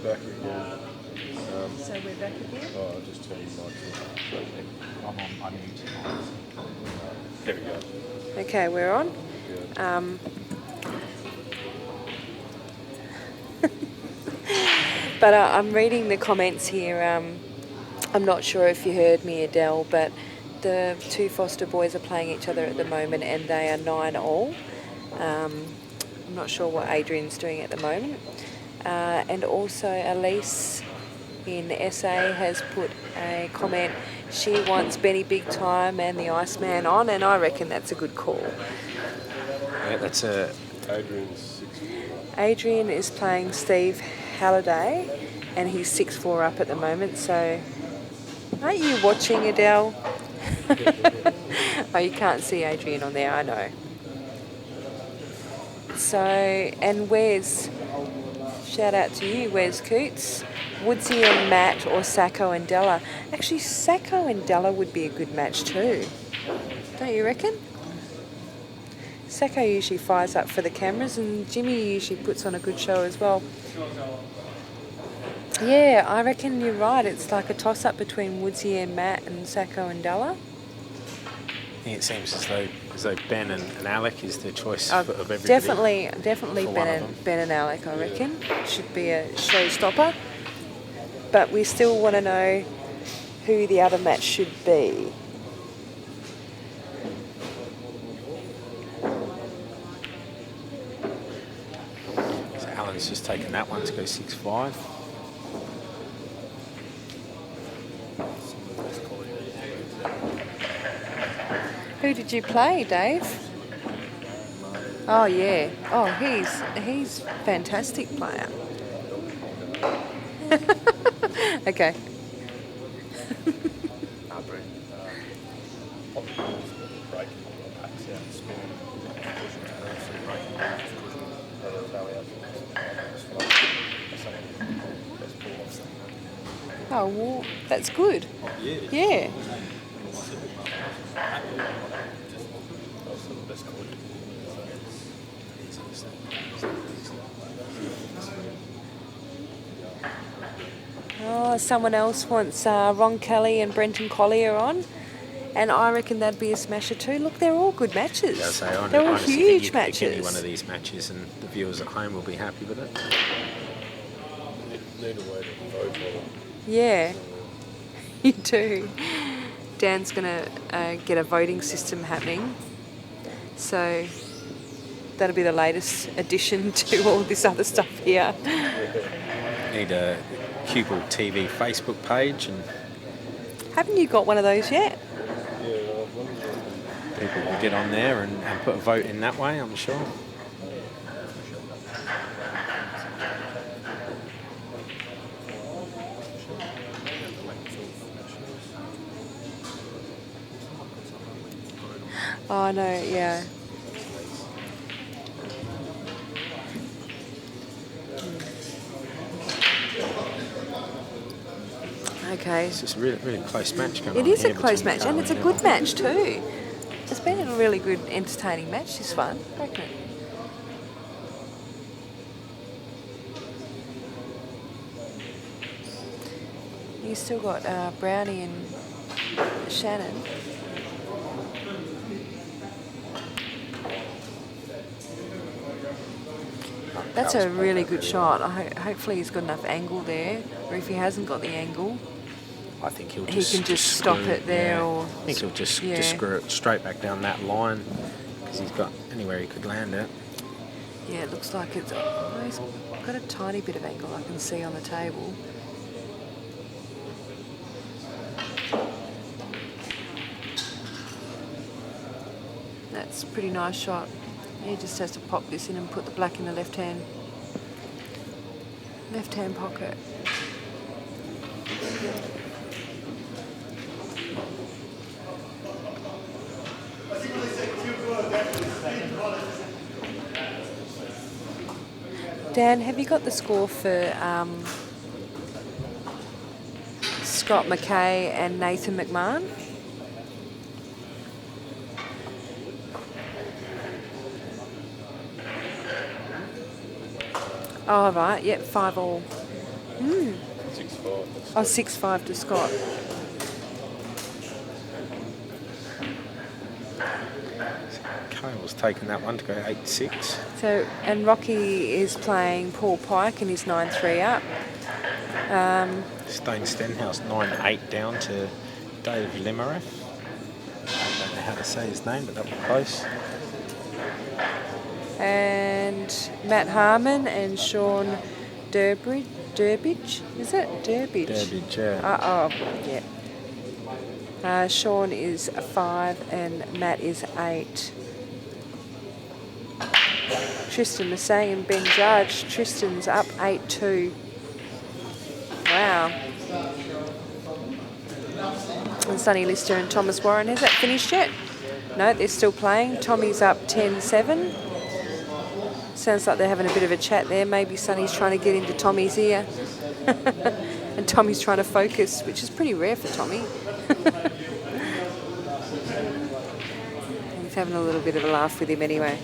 back again. So we're back again? Oh, I'll just turn your mic off. I'm on mute. There we go. Okay, we're on. But I'm reading the comments here. I'm not sure if you heard me, Adele, but the two foster boys are playing each other at the moment and they are 9 all. I'm not sure what Adrian's doing at the moment. And also Elise in SA has put a comment. She wants Benny Big Time and the Iceman on, and I reckon that's a good call. Yeah, that's a... Adrian's 6'4". Adrian is playing Steve Halliday, and he's 6'4" up at the moment, so... Aren't you watching, Adele? Oh, you can't see Adrian on there, I know. So, and where's... Shout out to you, where's Coots? Woodsy and Matt or Sacco and Della. Actually, Sacco and Della would be a good match too. Don't you reckon? Sacco usually fires up for the cameras and Jimmy usually puts on a good show as well. Yeah, I reckon you're right. It's like a toss-up between Woodsy and Matt and Sacco and Della. I think it seems as though Ben and Alec is the choice of everybody. Definitely Ben and Alec, I reckon. Should be a showstopper. But we still want to know who the other match should be. So Alan's just taken that one to go 6-5. Who did you play, Dave? Oh yeah. Oh, he's fantastic player. Okay. Oh, well, that's good. Yeah. Oh, someone else wants Ron Kelly and Brenton Collier on, and I reckon that'd be a smasher too. Look, they're all good matches. They're all huge matches. Pick any one of these matches, and the viewers at home will be happy with it. Need a way to vote on it. Yeah, you do. Dan's gonna get a voting system happening, so that'll be the latest addition to all this other stuff here. Need a CueballTV Facebook page, and haven't you got one of those yet? people will get on there and put a vote in that way, I'm sure. Oh no, yeah. Okay. It's just a really, really close match going on. It is a close match, and it's a good match too. It's been a really good, entertaining match this one, hasn't it? You still got Brownie and Shannon. That's a really good shot. Hopefully he's got enough angle there, or if he hasn't got the angle, I think he can just stop it there. Yeah. Or I think he'll just screw it straight back down that line, because he's got anywhere he could land it. Yeah, it looks like it's. Oh, he's got a tiny bit of angle I can see on the table. That's a pretty nice shot. He just has to pop this in and put the black in the left hand pocket. Dan, have you got the score for Scott McKay and Nathan McMahon? Oh, right, yep, 5 all. Mm. 6-5. Oh, 6-5 to Scott. Cale's taken that one to go 8-6. So, and Rocky is playing Paul Pike and he's 9-3 up. Stone Stenhouse 9-8 down to Dave Limerith. I don't know how to say his name, but that was close. And Matt Harmon and Sean Durbridge, is it? Durbridge. Durbridge, yeah. Yeah. Sean is 5 and Matt is 8. Tristan Massang and Ben Judge. Tristan's up 8-2. Wow. And Sonny Lister and Thomas Warren. Has that finished yet? No, they're still playing. Tommy's up 10-7. Sounds like they're having a bit of a chat there. Maybe Sonny's trying to get into Tommy's ear. And Tommy's trying to focus, which is pretty rare for Tommy. He's having a little bit of a laugh with him anyway.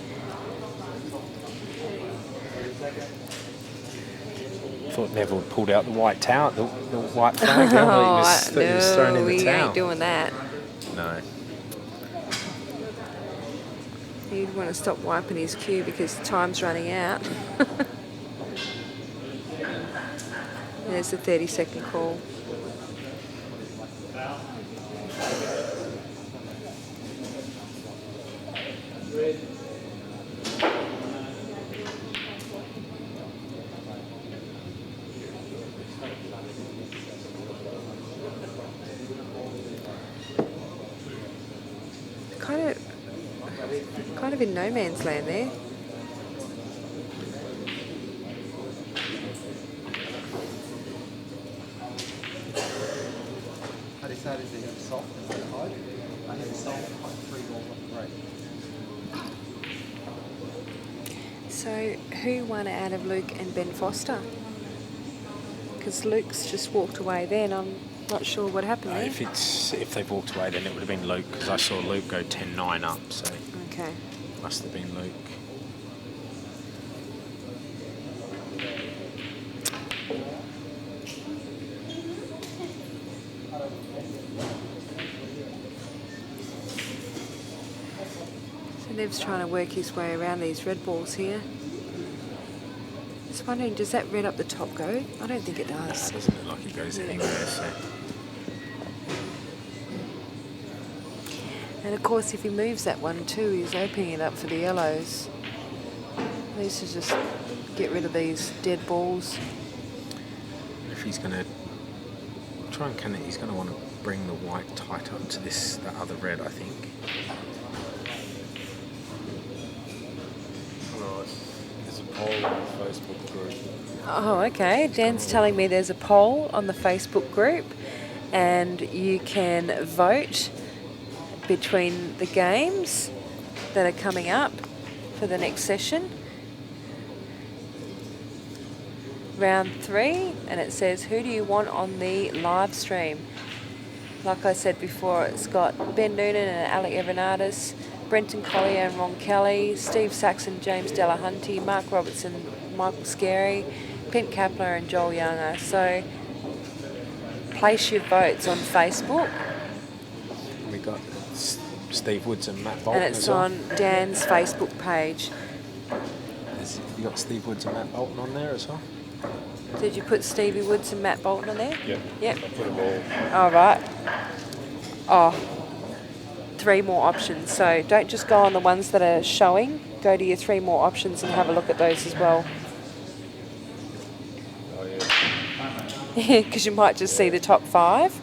Thought Neville pulled out the white towel, the white flag. He was thrown in the he towel. ain't doing that. No. He'd want to stop wiping his cue because time's running out. There's the 30-second call. Kind of in no man's land there. I decided to have salt and hard. I had salt on 3 balls off the break. So who won out of Luke and Ben Foster? Because Luke's just walked away then. I'm not sure what happened there. If they've walked away, then it would have been Luke, because I saw Luke go 10-9 up, so Okay. must have been Luke. So Nev's trying to work his way around these red balls here. Just wondering, does that red up the top go? I don't think it does. It doesn't look like it goes anywhere, so. And of course, if he moves that one too, he's opening it up for the yellows. He needs to just get rid of these dead balls. If he's going to try and connect, he's going to want to bring the white tight up to the other red, I think. Right. There's a poll on the Facebook group. Oh, okay. Dan's telling me there's a poll on the Facebook group and you can vote between the games that are coming up for the next session. Round 3, and it says, who do you want on the live stream? Like I said before, it's got Ben Noonan and Alec Evanardis, Brenton Collier and Ron Kelly, Steve Saxon, James Delahunty, Mark Robertson, Michael Scarey, Pint Kapler and Joel Younger. So place your votes on Facebook. We got Steve Woods and Matt Bolton. And it's as well. on Dan's Facebook page. You got Steve Woods and Matt Bolton on there as well? Did you put Stevie Woods and Matt Bolton on there? Yep. Yep. I put them all. All right. Oh, 3 more options. So don't just go on the ones that are showing. Go to your 3 more options and have a look at those as well. Oh, yeah. Because you might just see the top 5.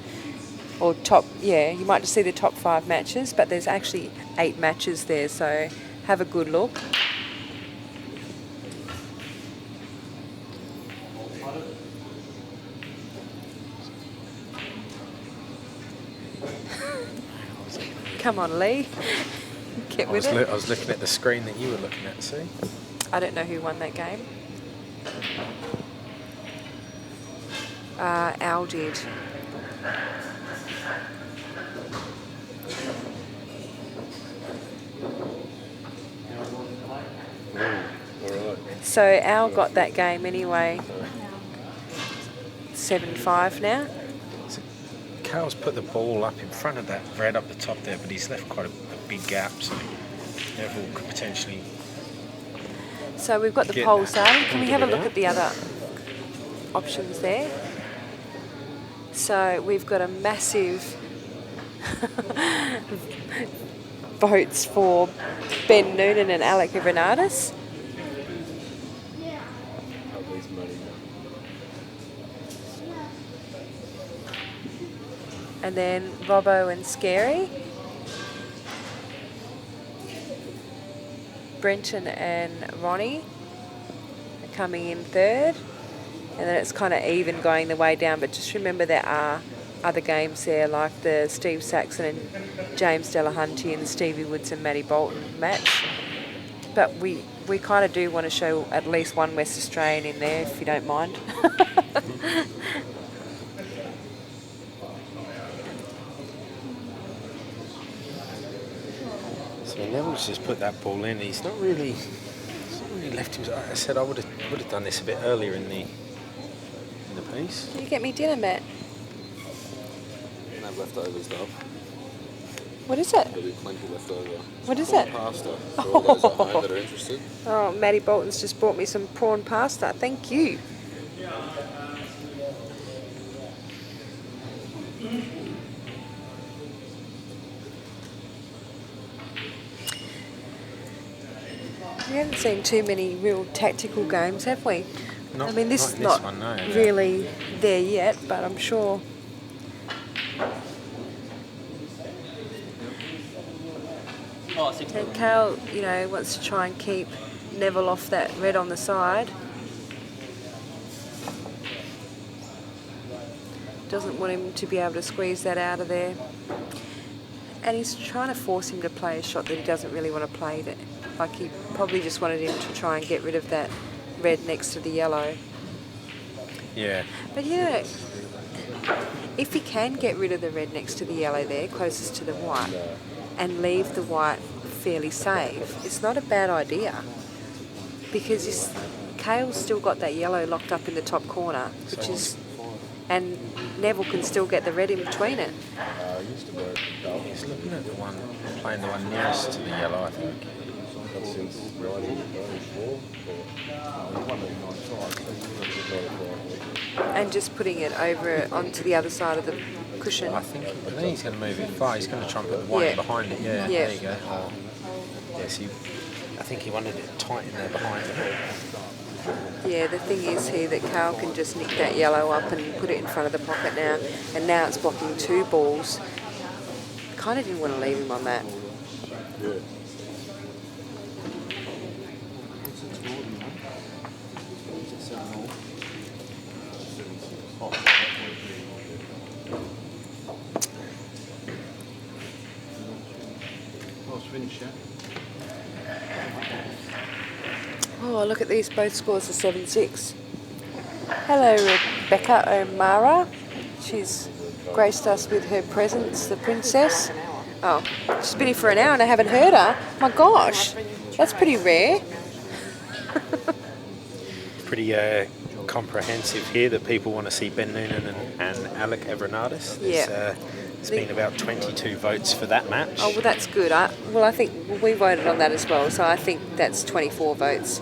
Or you might just see the top 5 matches, but there's actually 8 matches there, so have a good look. Come on, Lee. Get with it. I was looking at the screen that you were looking at, see? I don't know who won that game. Al did. All right. So Al got that game anyway. 7-5 now. So Cale's put the ball up in front of that red up the top there, but he's left quite a big gap, so Neville could potentially... So we've got the Get poles that. started. Can we Get have a it look out. at the other options there? So we've got a massive votes for Ben Noonan and Alec Evernadas. And then Robbo and Scary. Brenton and Ronnie are coming in third. And then it's kind of even going the way down, but just remember there are other games there, like the Steve Saxon and James Delahunty and the Stevie Woods and Matty Bolton match. But we kind of do want to show at least one West Australian in there, if you don't mind. So Neville's just put that ball in. He's not really left him. I said I would have done this a bit earlier in the piece. Can you get me dinner, Matt? No leftovers, though. What is it? There'll be plenty left over. What is it? Pasta for all those at home that are interested. Oh, Matty Bolton's just brought me some prawn pasta. Thank you. We haven't seen too many real tactical games, have we? Not, I mean, this is in not one, no, yeah. really there yet, but I'm sure. And Cale, you know, wants to try and keep Neville off that red on the side. Doesn't want him to be able to squeeze that out of there. And he's trying to force him to play a shot that he doesn't really want to play. Like he probably just wanted him to try and get rid of that red next to the yellow. Yeah. But you know, if he can get rid of the red next to the yellow there, closest to the white, and leave the white fairly safe, it's not a bad idea. Because Cale's still got that yellow locked up in the top corner, which is... And Neville can still get the red in between it. He's looking at the one, playing the one nearest to the yellow, I think. And just putting it over onto the other side of the cushion. I think he's going to move it far. He's going to try and put the white Yeah. behind it. Yeah, Yeah. there you go. Oh. Yes, I think he wanted it tight in there behind it. Yeah, the thing is here that Cale can just nick that yellow up and put it in front of the pocket now. And now it's blocking two balls. Kind of didn't want to leave him on that. Yeah. Oh, look at these. Both scores are 7-6. Hello, Rebecca O'Mara. She's graced us with her presence, the princess. Oh, she's been here for an hour and I haven't heard her. My gosh, that's pretty rare. Pretty comprehensive here that people want to see Ben Noonan and Alec Evernadas. Yeah. There's been about 22 votes for that match. Oh, well, that's good. I think we voted on that as well, so I think that's 24 votes.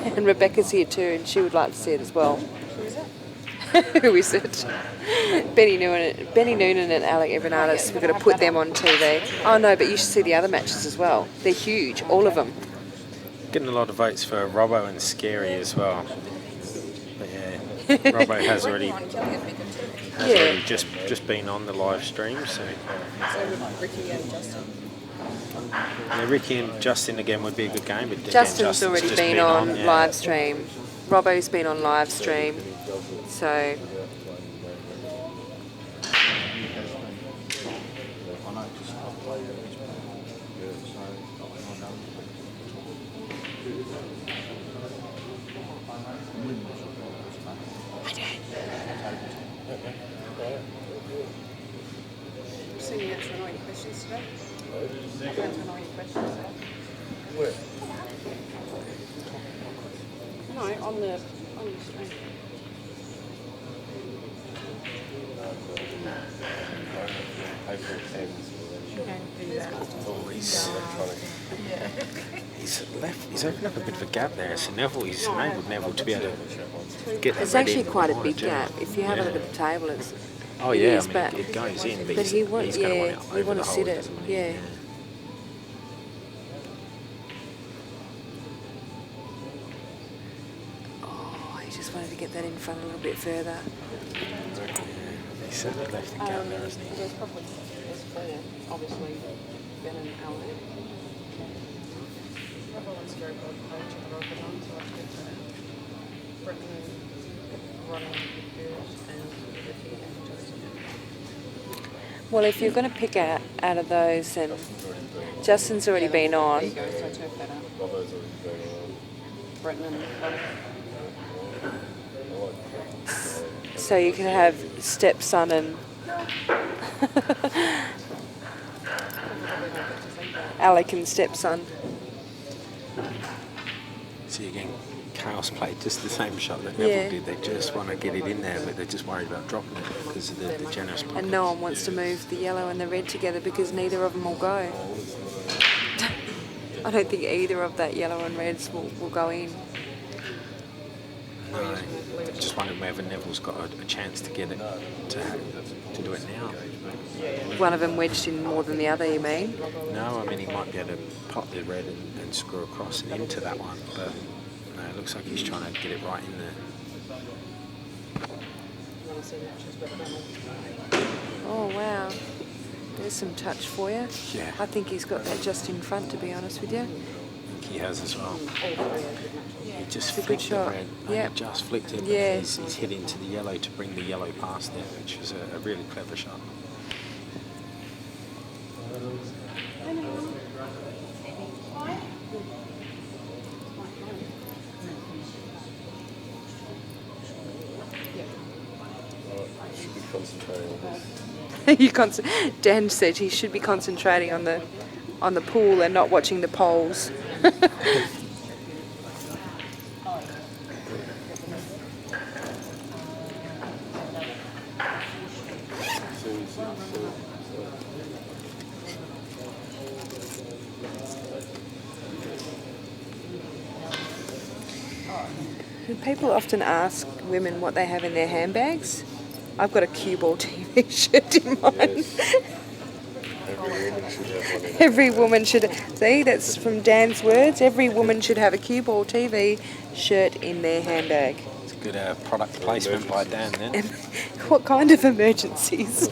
And Rebecca's here too, and she would like to see it as well. Who is it? Who is it? Benny Noonan and Alec Evernadas. We're going to put them on TV. Oh, no, but you should see the other matches as well. They're huge, all of them. Getting a lot of votes for Robbo and Scary as well. But yeah, Robbo has already just been on the live stream, so. Ricky and Justin. Yeah, Ricky and Justin again would be a good game, but again, Justin's already just been on yeah. live stream. Robbo's been on live stream. So So you answer all your questions today? Answer all your questions today? Where? No, on the stream. Oh, he's opened up a bit of a gap there. So he's enabled Neville to be able to get that It's red actually in quite a behind, big yeah. gap. If you have a look at the table, it's Oh it yeah, is, I mean but it goes in, but he he's want going to want it he over want the to hole, sit it, doesn't he? yeah. Oh, he just wanted to get that in front a little bit further. He certainly left the gap there, hasn't he? There's probably four, obviously, Ben and Alan. Everyone's very good for each other over time, so I think that Britain, Ronnie, Barrett, and Vicky and Justin. Well, if you're going to pick out of those, then Justin's already been on. There you go, so turf that up. Britain and Ronnie. So you can have stepson and Alec and stepson. See again, Chaos played just the same shot that Yeah. Neville did. They just want to get it in there, but they're just worried about dropping it because of the generous pockets. And no one wants to move the yellow and the red together because neither of them will go. I don't think either of that yellow and reds will go in. No, just wondering whether Neville's got a chance to get it, to do it now. One of them wedged in more than the other, you mean? No, I mean he might be able to pop the red and screw across and into that one, but no, it looks like he's trying to get it right in there. Oh, wow. There's some touch for you. Yeah. I think he's got that just in front, to be honest with you. I think he has as well. He just It's a good flicked the shot. red. Yep. He just flicked it. Yeah. He's hit into the yellow to bring the yellow past there, which was a really clever shot. Should be concentrating on this. Dan said he should be concentrating on the pool and not watching the poles. People often ask women what they have in their handbags. I've got a CueballTV shirt in mine. Every woman should have one in Every woman should. See, that's from Dan's words. Every woman should have a CueballTV shirt in their handbag. It's a good product placement by Dan then. And what kind of emergencies?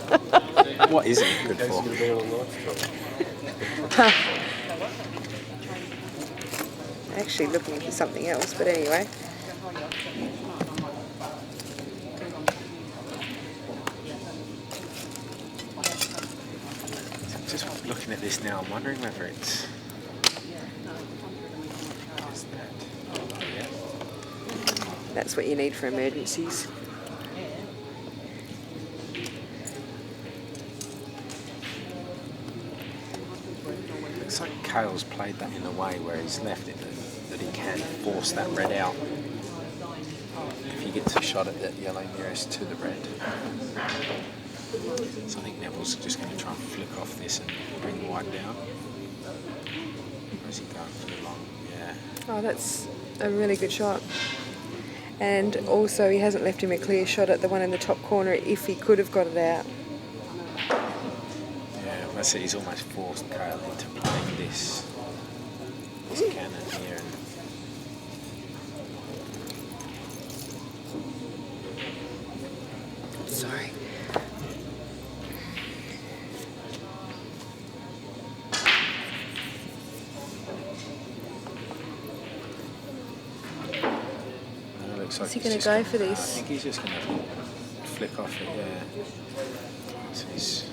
What is it good It's for? going to be on a life job. Actually looking for something else, but anyway. Just looking at this now, I'm wondering whether it's... That's what you need for emergencies. Looks like Cale's played that in a way where he's left it that he can force that red out. If he gets a shot at that yellow nearest to the red. So I think Neville's just going to try and flick off this and bring the white down. Or is he going for the long? Yeah. Oh, that's a really good shot. And also, he hasn't left him a clear shot at the one in the top corner if he could have got it out. Yeah, I see he's almost forced Cale into playing this cannon here. And Sorry. looks like Is he he's gonna just go gonna- for this? I think he's just going to flick off it, yeah. So he's...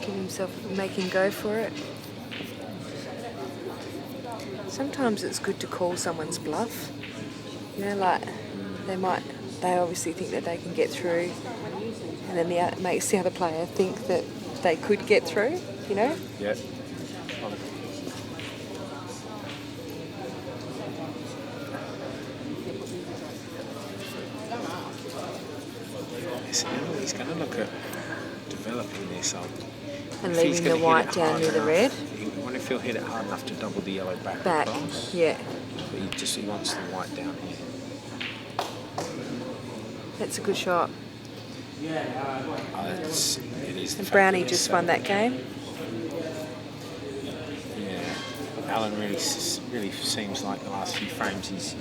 Give himself, make him go for it. Sometimes it's good to call someone's bluff. You know, like they obviously think that they can get through, and then it makes the other player think that they could get through. You know. Yeah. he's going to look at developing this. And If he's leaving the gonna hit white it down hard near the enough, red. I wonder if he'll hit it hard enough to double the yellow back Back, across. yeah. But he wants the white down here. That's a good shot. It is the And fact Brownie that just he's won that game. Yeah, Alan really seems like the last few frames he's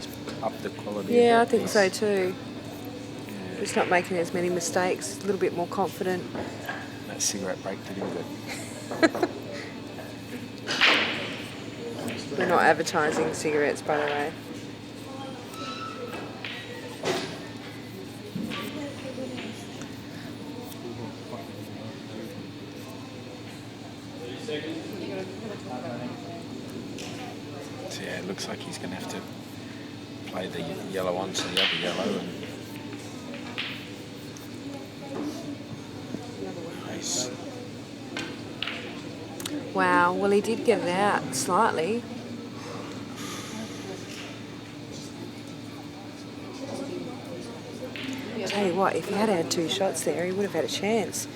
upped the quality. Yeah, I of it. think so too. Yeah, He's not making as many mistakes, a little bit more confident. that cigarette break did him good. We're not advertising cigarettes, by the way. So yeah, it looks like he's going to have to play the yellow onto the other yellow. And nice. Wow, well he did get it out slightly. Tell you what, if he had had 2 shots there, he would have had a chance.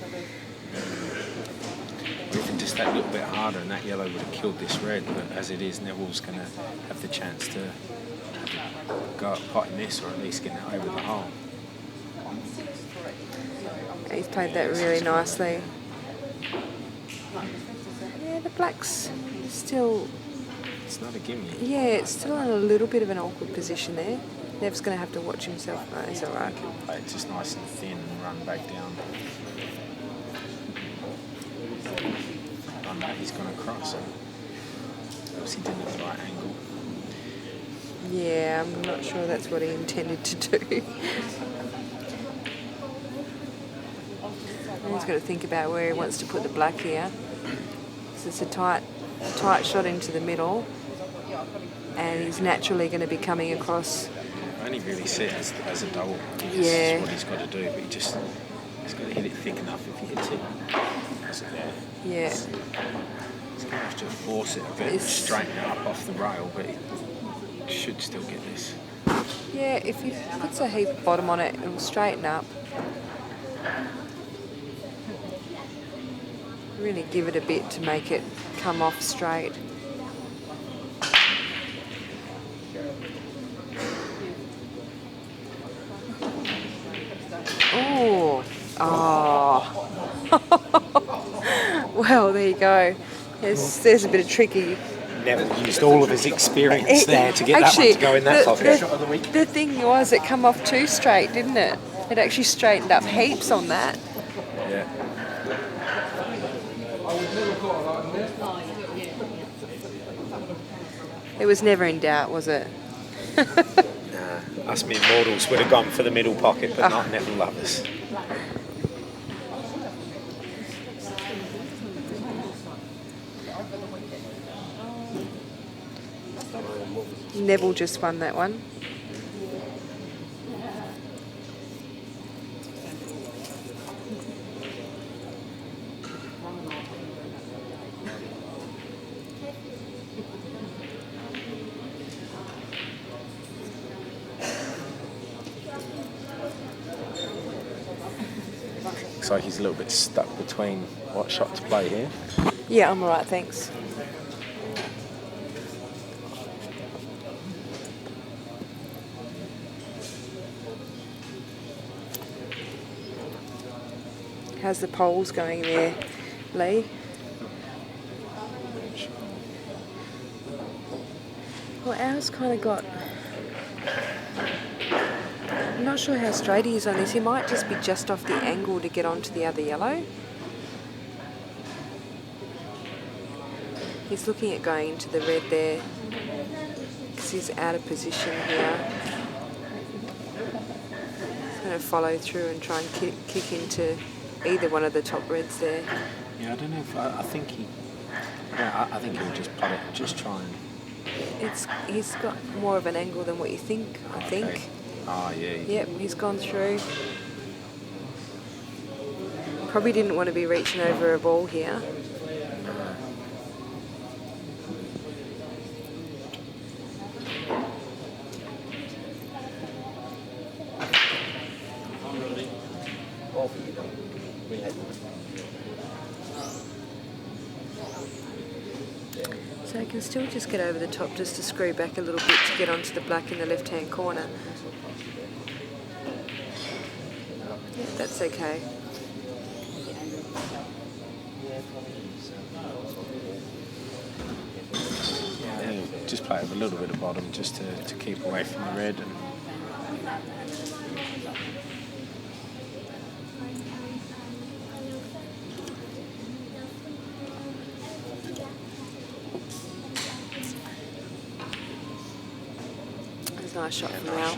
Even just that little bit harder and that yellow would have killed this red, but as it is, Neville's going to have the chance to go up pot and miss, or at least get it over the hole. He's played that really nicely. Yeah, the black's still, It's not a gimme. yeah, it's still in a little bit of an awkward position there. Nev's going to have to watch himself. No, he's all right. Play it just nice and thin and run back down. On that, he's gone across. Perhaps he didn't at the right angle. Yeah, I'm not sure that's what he intended to do. He's got to think about where he wants to put the black here. So it's a tight shot into the middle, and he's naturally going to be coming across. I only really see it as a double. This Yeah. is what he's got to do, but he's got to hit it thick enough. If he hits it, that's it there. Yeah, He's going to have to force it a bit, It's- straighten it up off the rail, but he should still get this. yeah. If he puts a heap of bottom on it, it'll straighten up. Really give it a bit to make it come off straight. Oh, well, there you go. There's a bit of tricky. Neville used all of his experience there to get that one to go in that pocket. The thing was, it come off too straight, didn't it? It actually straightened up heaps on that. Yeah. It was never in doubt, was it? Us mere mortals would have gone for the middle pocket, but not Neville Lovis. Neville just won that one. Looks like he's a little bit stuck between what shot to play here. Yeah, I'm alright, thanks. How's the polls going there, Lee? Well, ours kind of got... I'm not sure how straight he is on this. He might just be just off the angle to get onto the other yellow. He's looking at going into the red there because he's out of position here. He's going to follow through and try and kick into either one of the top reds there. Yeah, I don't know if I think he. Yeah, I think he'll just putt it, just try and. He's got more of an angle than what you think, I think. Okay. Oh yeah. Yep, he's gone through. Probably didn't want to be reaching over a ball here. ball for you. We had So I can still just get over the top just to screw back a little bit to get onto the black in the left-hand corner. Yeah, that's okay. Yeah, just play with a little bit of bottom just to keep away from the red. And That's a nice shot from out.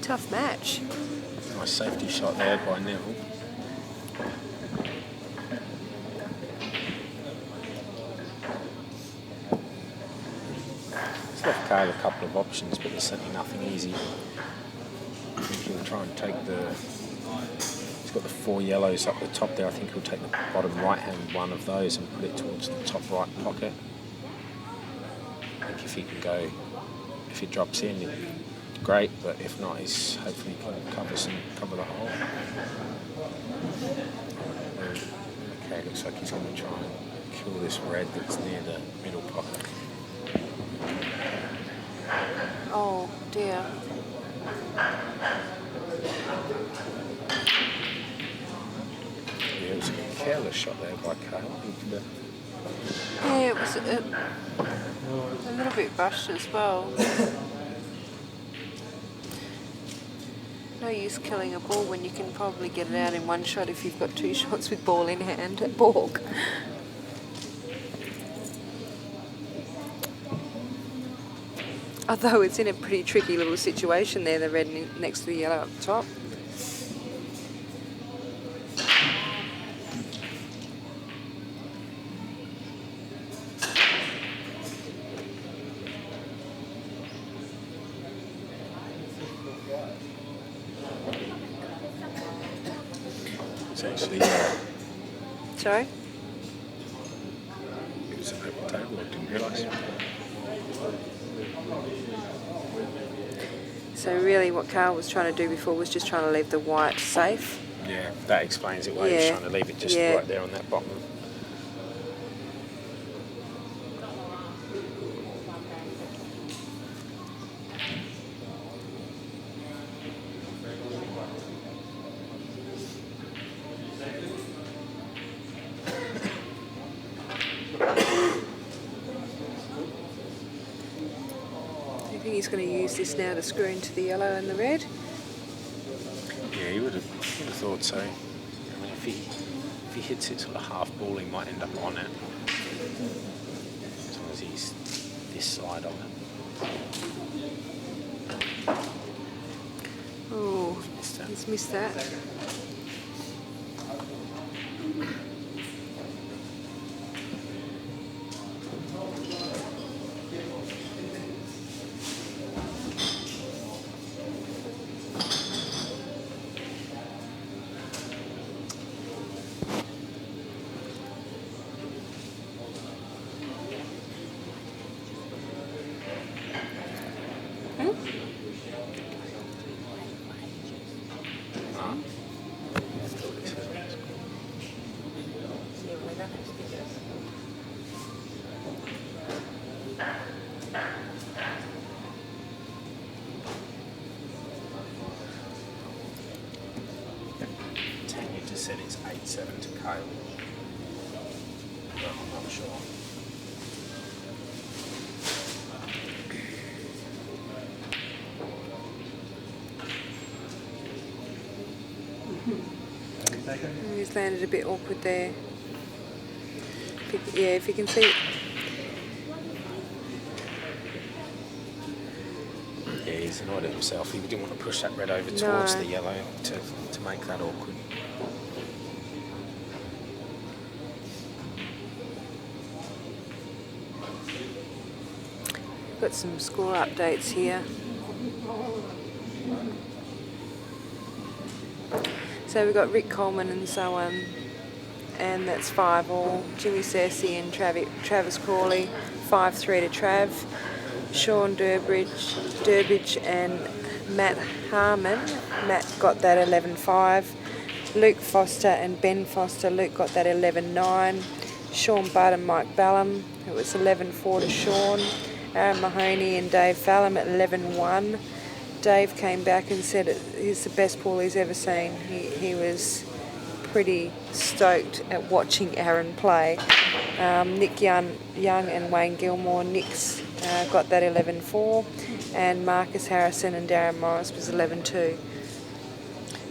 Tough match. nice safety shot there by Neville. It's left Cale a couple of options, but there's certainly nothing easy. I think he'll try and take he's got the 4 yellows up the top there. I think he'll take the bottom right-hand one of those and put it towards the top right pocket. I think if he can go, if it drops in, great, but if not, he's hopefully can cover the hole. Okay, looks like he's going to try and kill this red that's near the middle pocket. Oh dear. Yeah, it was a careless shot there by Cale. Yeah, it was a little bit rushed as well. No use killing a ball when you can probably get it out in one shot if you've got 2 shots with ball in hand at balk. Although it's in a pretty tricky little situation there, the red next to the yellow up top. It's actually Sorry? it was an open table. I didn't realise. So really what Cale was trying to do before was just trying to leave the white safe. Yeah, that explains it. Why he was Yeah. trying to leave it just Yeah. right there on that bottom. Do you think he's going to use this now to screw into the yellow and the red? Yeah, he would have thought so. I mean, if he hits it sort of half ball, he might end up on it. As long as he's this side of it. Oh, Missed that. he's missed that. Tanya just said it's 8-7 to Cale. But I'm not sure. He's landed a bit awkward there. If you can see. Yeah, he's annoyed at himself. He didn't want to push that red over towards the yellow to make that awkward. Got some score updates here. So we've got Rick Coleman and so on, and that's 5-all. Jimmy Cersei and Travis Crawley, 5-3 to Trav. Sean Durbridge and Matt Harmon. Matt got that 11-5. Luke Foster and Ben Foster. Luke got that 11-9. Sean Budd and Mike Ballum. It was 11-4 to Sean. Aaron Mahoney and Dave Fallon at 11-1. Dave came back and said it's the best pool he's ever seen. He was pretty stoked at watching Aaron play. Nick Young and Wayne Gilmore. Nick's got that 11-4. And Marcus Harrison and Darren Morris was 11-2.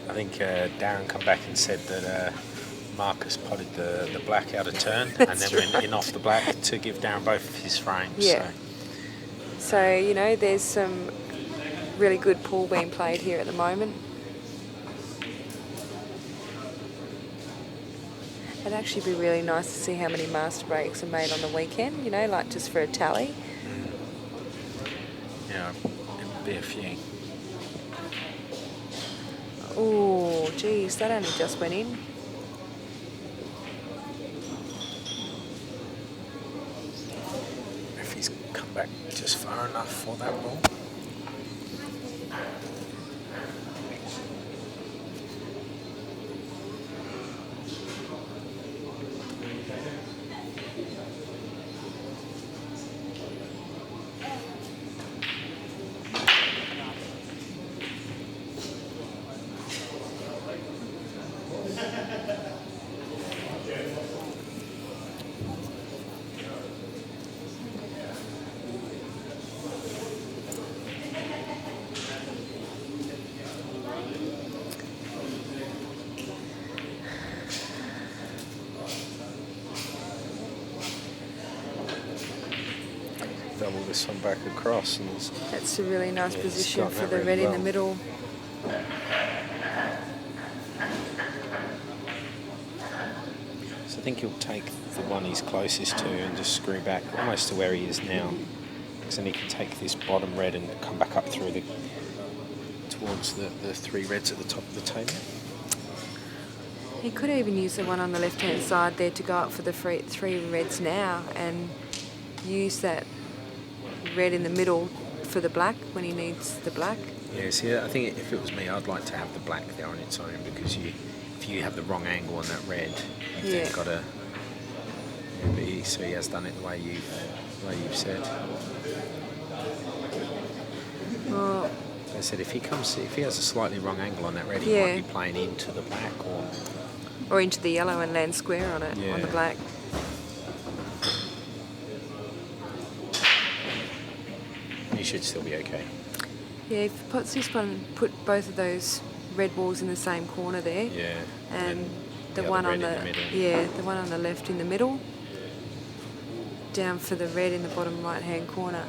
I think Darren come back and said that Marcus potted the black out of turn and then went in off the black to give Darren both of his frames. Yeah. So, you know, there's some really good pool being played here at the moment. It'd actually be really nice to see how many master breaks are made on the weekend, you know, like just for a tally. Yeah, it'd be a few. Oh, geez, that only just went in. If he's come back just far enough for that ball. Double this one back across, and That's a really nice it's position gotten for that the really red in well. the middle. So I think he'll take the one he's closest to and just screw back almost to where he is now, because then he can take this bottom red and come back up through towards the three reds at the top of the table. He could even use the one on the left-hand side there to go up for the three reds now and use that red in the middle for the black when he needs the black. Yeah, see, I think if it was me, I'd like to have the black there on its own, because if you have the wrong angle on that red, you've then got to. Yeah, so he has done it the way you've said. Oh, I said if he has a slightly wrong angle on that red, he might be playing into the black or into the yellow and land square on it, on the black. He should still be okay. Yeah, if he puts this one, put both of those red balls in the same corner there. Yeah. And the other one on red in the middle. the one on the left in the middle. Down for the red in the bottom right hand corner.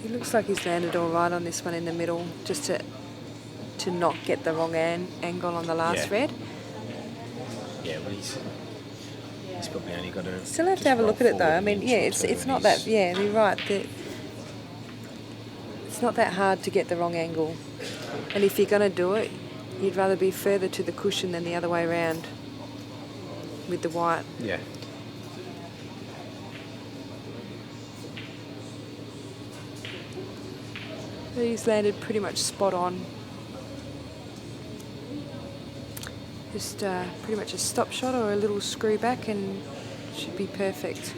It looks like he's landed all right on this one in the middle, just to not get the wrong angle on the last red. Yeah, well he's probably only got to. Still have to have a look at it though. I mean, yeah, it's not that. Yeah, you're right. It's not that hard to get the wrong angle, and if you're going to do it, you'd rather be further to the cushion than the other way around with the white. Yeah. He's landed pretty much spot on. Just pretty much a stop shot or a little screw back and should be perfect.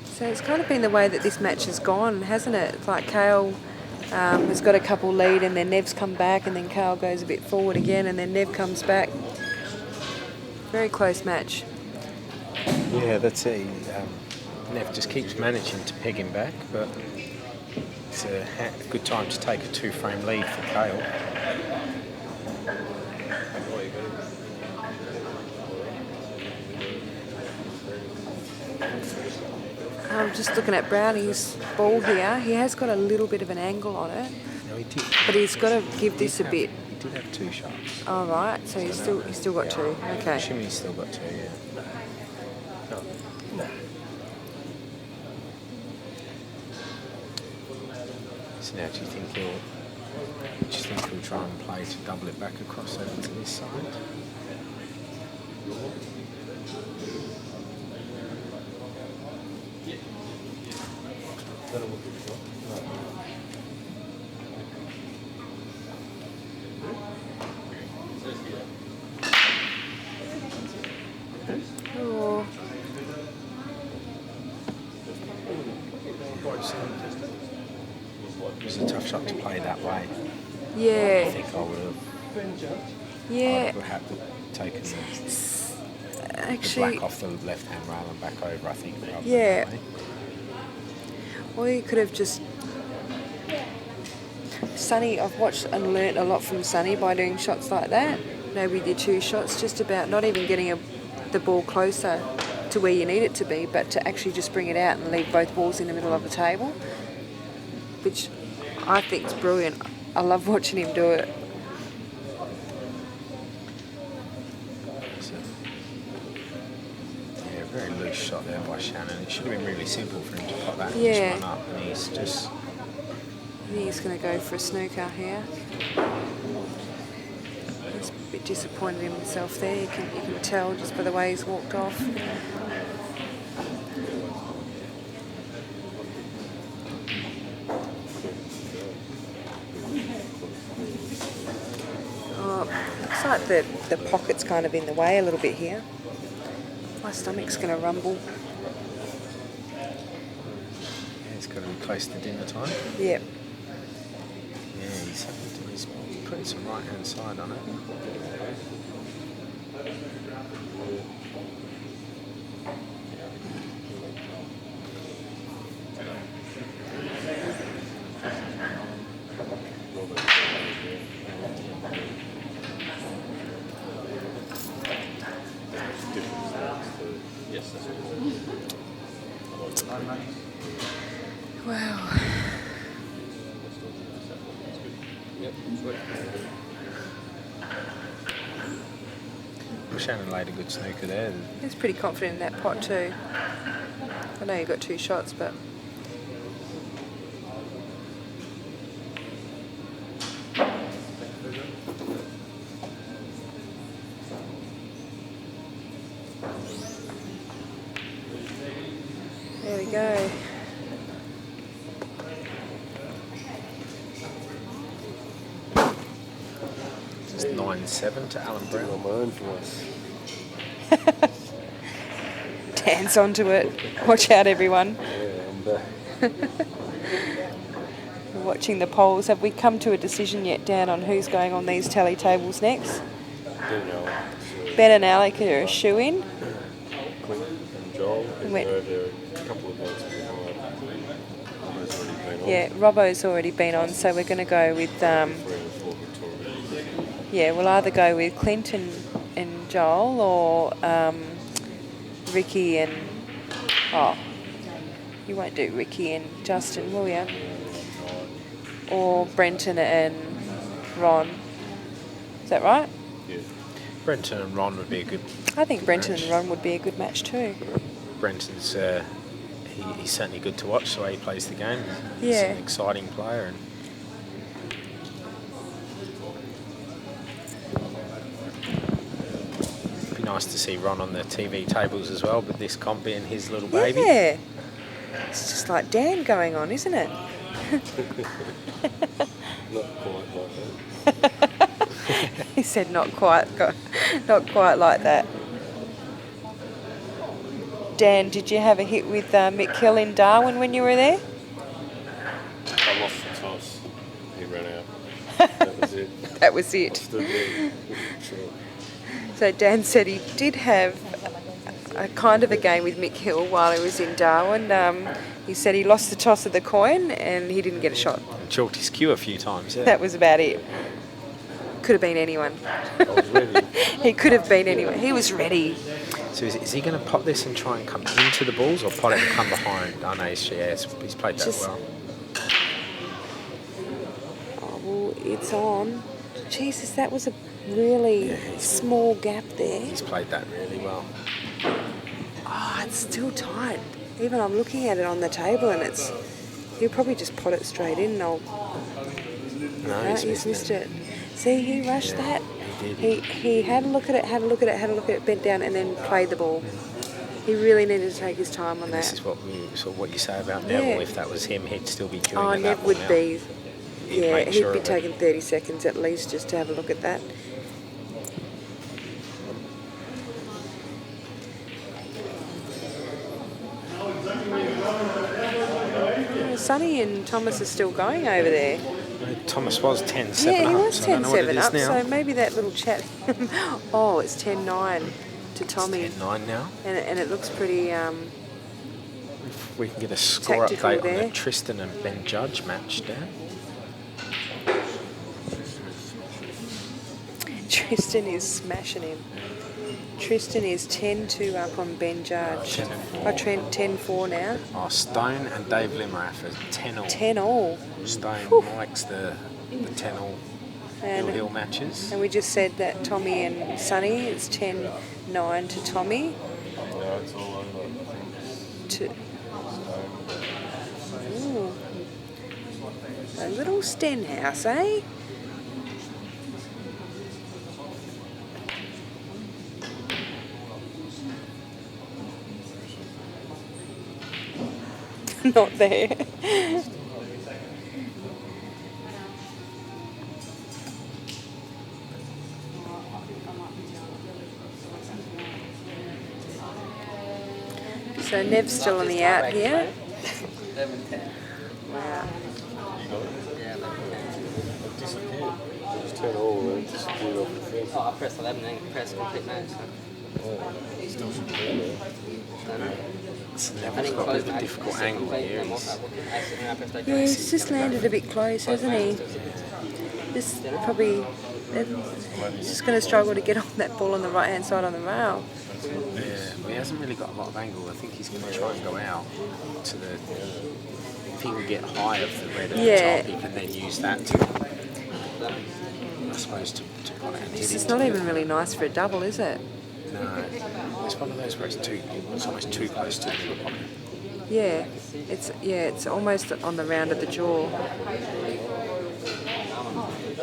So it's kind of been the way that this match has gone, hasn't it? It's like Cale has got a couple lead and then Nev's come back and then Cale goes a bit forward again and then Nev comes back. Very close match. Yeah, that's it. Nev just keeps managing to peg him back, but it's a good time to take a 2-frame lead for Cale. I'm just looking at Brownie's ball here. He has got a little bit of an angle on it, No, he did. but he's got to give this a He bit. did have 2 shots. All right, so he's still got 2. I'm Okay. assuming he's still got 2, yeah. No. So now do you think he'll try and play to double it back across over to this side? Oh, It was a tough shot to play that way. I yeah, think I would have yeah. perhaps taken the Actually, black off the left-hand rail and back over, I think. rather than Yeah. that way. or you could have just. Sonny, I've watched and learnt a lot from Sonny by doing shots like that. Maybe did 2 shots, just about not even getting the ball closer to where you need it to be, but to actually just bring it out and leave both balls in the middle of the table, which I think is brilliant. I love watching him do it. So, yeah, very loose shot there by Shannon. It should have been really simple for him to pop that and Yeah. just run up, and he's just... I think he's going to go for a snooker here. He's a bit disappointed in himself there. You can tell just by the way he's walked off. Oh, looks like the pocket's kind of in the way a little bit here. My stomach's going to rumble. Yeah, it's got to be close to dinner time. Yep. Yeah, he's putting some right-hand side on it. Yes, that's what Wow. Yep, sweet. Shannon laid a good snooker there. He's pretty confident in that pot too. I know you got 2 shots, but there we go. Just 9-7 to Alan Brown. On my own voice. Dance onto it. Watch out, everyone. Yeah, I'm back. We're watching the polls. Have we come to a decision yet, Dan, on who's going on these tally tables next? Don't know. Ben and Alec are a shoe-in. Clint and Joel, even Wait. though they're a couple of votes behind. Almost already been on. Yeah, Robbo's already been on, so we're going to go with, 3 or 4 Victorians. yeah, we'll either go with Clint and Joel or Ricky and, oh, you won't do Ricky and Justin, will you? Or Brenton and Ron. Is that right? Yeah. Brenton and Ron would be a good... I think Brenton and Ron would be a good match too. Brenton's he's certainly good to watch the way he plays the game. He's Yeah. an exciting player, and it'd be nice to see Ron on the TV tables as well, but this comp being his little baby. Yeah. It's just like Dan going on, isn't it? Not quite like that. He said not quite like that. Dan, did you have a hit with Mick Hill in Darwin when you were there? I lost the toss. He ran out. That was it. That was it. Stood there. Sure. So Dan said he did have a kind of a game with Mick Hill while he was in Darwin. He said he lost the toss of the coin and he didn't get a shot. And chalked his cue a few times, yeah. That was about it. Could have been anyone. I was ready. He could have been anyone. He was ready. So is he going to pot this and try and come into the balls or pot it and come behind? I know he's played that Just- well. Oh, well, it's on. Jesus, that was a really small gap there. He's played that really well. Oh, it's still tight. Even I'm looking at it on the table and he'll probably just pot it straight in and I'll... No, No, he's missed it. See, he rushed that. He did. He had a look at it, bent down and then played the ball. He really needed to take his time on This that. is what you say about Neville. Yeah. If that was him, he'd still be queuing Oh, at that Nev ball would now. be... He'd Yeah, make he'd sure be of it. taking 30 seconds at least just to have a look at that. Oh, Sonny and Thomas are still going over there. Thomas was 10-7 Yeah, he up, was so I don't know what it 10-7 is up, now. so maybe that little chat... Oh, it's 10-9 to Tommy. 10-9 now. And it looks pretty... If we can get a score Tactical update on there. the Tristan and Ben Judge match, Dan. Tristan is smashing him. Tristan is 10-2 up on Ben Judge. 10-4. Oh, 10-4 now. Oh, Stone and Dave Limerath are 10-all. 10-all. Stone likes the 10-all And- Hill matches. And we just said that Tommy and Sonny, it's 10-9 to Tommy. No, it's all over. To, ooh. A little Stenhouse, eh? Not there. So Nev's still on the out here. 11-10. Wow. Yeah, 11-10. It disappeared. It was 10-all and it disappeared off the field. Oh, I pressed 11 and pressed complete match. It still should be there. Neville's got a bit of a difficult angle here. Yeah, he's just landed a bit close, hasn't he? This probably... He's just going to struggle to get on that ball on the right-hand side on the rail. Yeah, well, he hasn't really got a lot of angle. I think he's going to try and go out to the... If he can get high of the red at Yeah. the top, he can then use that to, I suppose, to pot it and hit It's into not it. even really nice for a double, is it? No, it's one of those where it's almost too close to the middle pocket. Yeah, it's almost on the round of the jaw.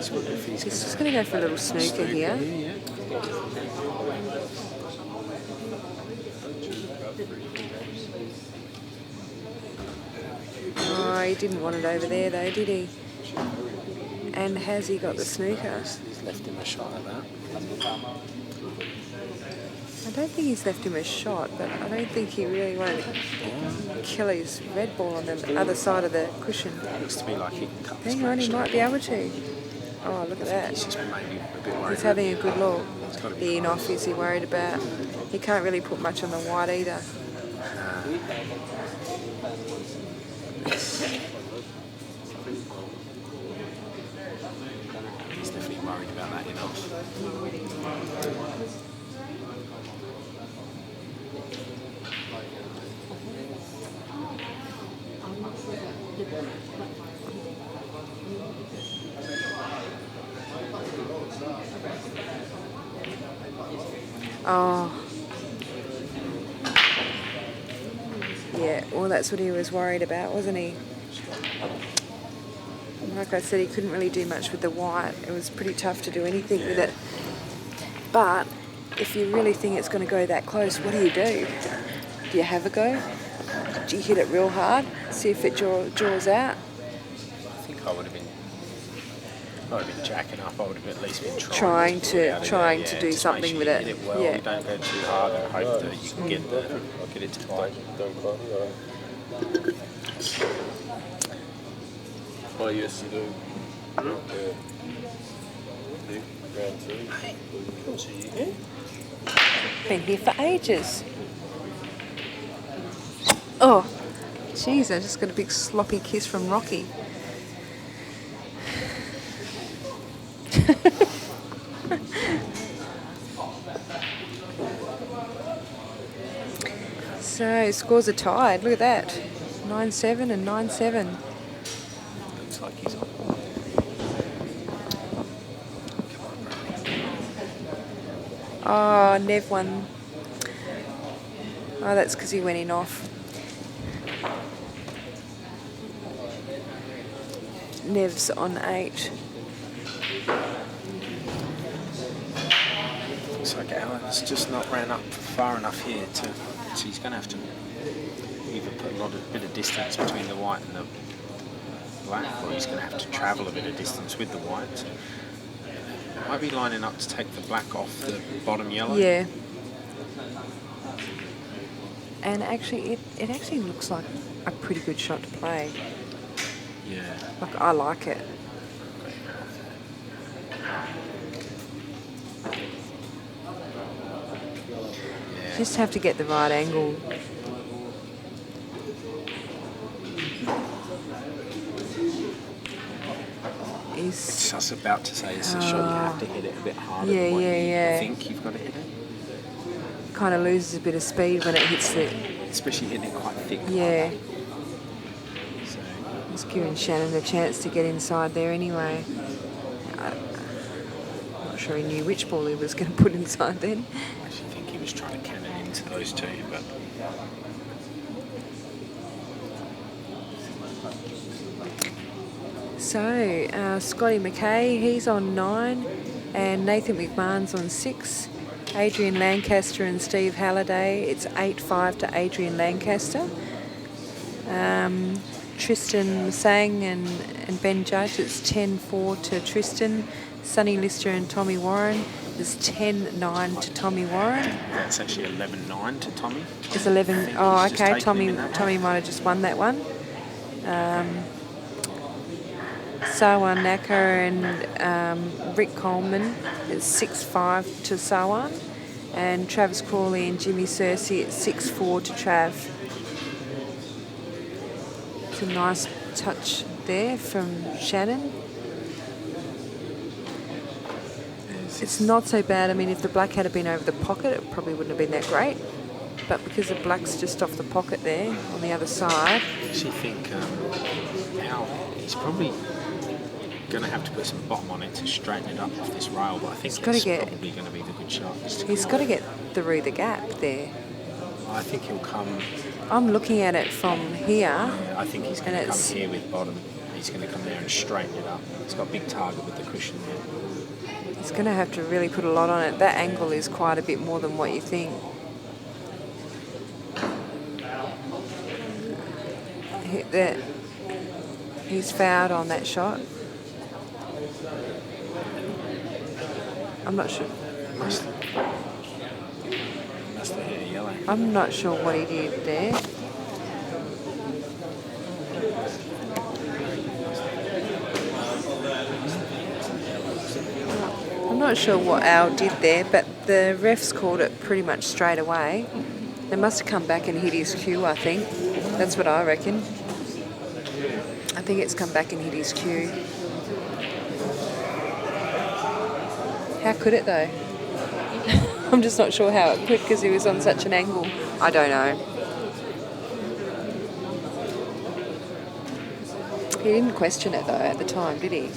So if he's He's just going to go for a little snooker here. yeah. Oh, he didn't want it over there though, did he? And has he got the snooker? He's left him a shot at that. I don't think he's left him a shot, but I don't think he really wanted to kill his red ball on the other side of the cushion. Looks to me like he can cut this Hang on, he match might straight. be able to. Oh, look at that. He's just maybe a bit worried. He's having a good look. He's got to be The fine. in-off is he worried about. He can't really put much on the white either. He's definitely worried about that enough. Oh. Yeah, well, that's what he was worried about, wasn't he? Like I said, he couldn't really do much with the white. It was pretty tough to do anything with it. But if you really think it's going to go that close, what do? Do you have a go? Do you hit it real hard? See if it draws out? I think I would have been jacking up. I would have at least been Trying to pull it to- out of trying there. to Yeah, do just something make sure with you it. hit it well. Yeah. You don't go too hard and hope that you can get it to play. Don't quite know. Oh, yes, you do. Yeah. Round two. Been here for ages. Oh, jeez, I just got a big sloppy kiss from Rocky. So, scores are tied. Look at that. 9-7 and 9-7. Looks like he's on. Oh, Nev won. Oh, that's because he went in off. Nev's on 8. Looks like Alan's just not ran up far enough here to. So he's going to have to either put a bit of distance between the white and the black, or he's going to have to travel a bit of distance with the white. So might be lining up to take the black off the bottom yellow. Yeah. And actually, it actually looks like a pretty good shot to play. Yeah. Like, I like it. Just have to get the right angle. It's just about to say it's a shot you have to hit it a bit harder Yeah, than what yeah. you think you've got to hit it. Kind of loses a bit of speed when it hits the... Especially hitting it quite thick. Yeah. So, It's giving Shannon a chance to get inside there anyway. I'm not sure he knew which ball he was going to put inside then. I actually think he was trying to cannon into those two, but So, Scotty McKay, he's on 9, and Nathan McMahon's on 6. Adrian Lancaster and Steve Halliday, it's 8-5 to Adrian Lancaster. Tristan Sang and Ben Judge, it's 10-4 to Tristan. Sonny Lister and Tommy Warren, it's 10-9 to Tommy Warren. that's actually 11-9 to Tommy. It's 11. Oh, He's just okay. taken him in that Tommy might have just won that one. Sawan Naka and Rick Coleman, it's 6-5 to Sawan. And Travis Crawley and Jimmy Cersei, it's 6-4 to Trav. It's a nice touch there from Shannon. It's not so bad. I mean, if the black had been over the pocket, it probably wouldn't have been that great. But because the black's just off the pocket there on the other side. I actually think Al, he's probably going to have to put some bottom on it to straighten it up off this rail, but I think gotta it's get- probably going to be the good shot. He's got to get through the gap there. I think he'll come. I'm looking at it from here. Yeah, I think he's going And to come it's- here with bottom. He's going to come there and straighten it up. He's got a big target with the cushion there. He's going to have to really put a lot on it. That angle is quite a bit more than what you think. He's fouled on that shot. I'm not sure. Must have hit a yellow. I'm not sure what he did there. I'm not sure what Al did there, but the refs called it pretty much straight away. They must have come back and hit his cue, I think. That's what I reckon. I think it's come back and hit his cue. How could it though? I'm just not sure how it could because he was on such an angle. I don't know. He didn't question it though at the time, did he?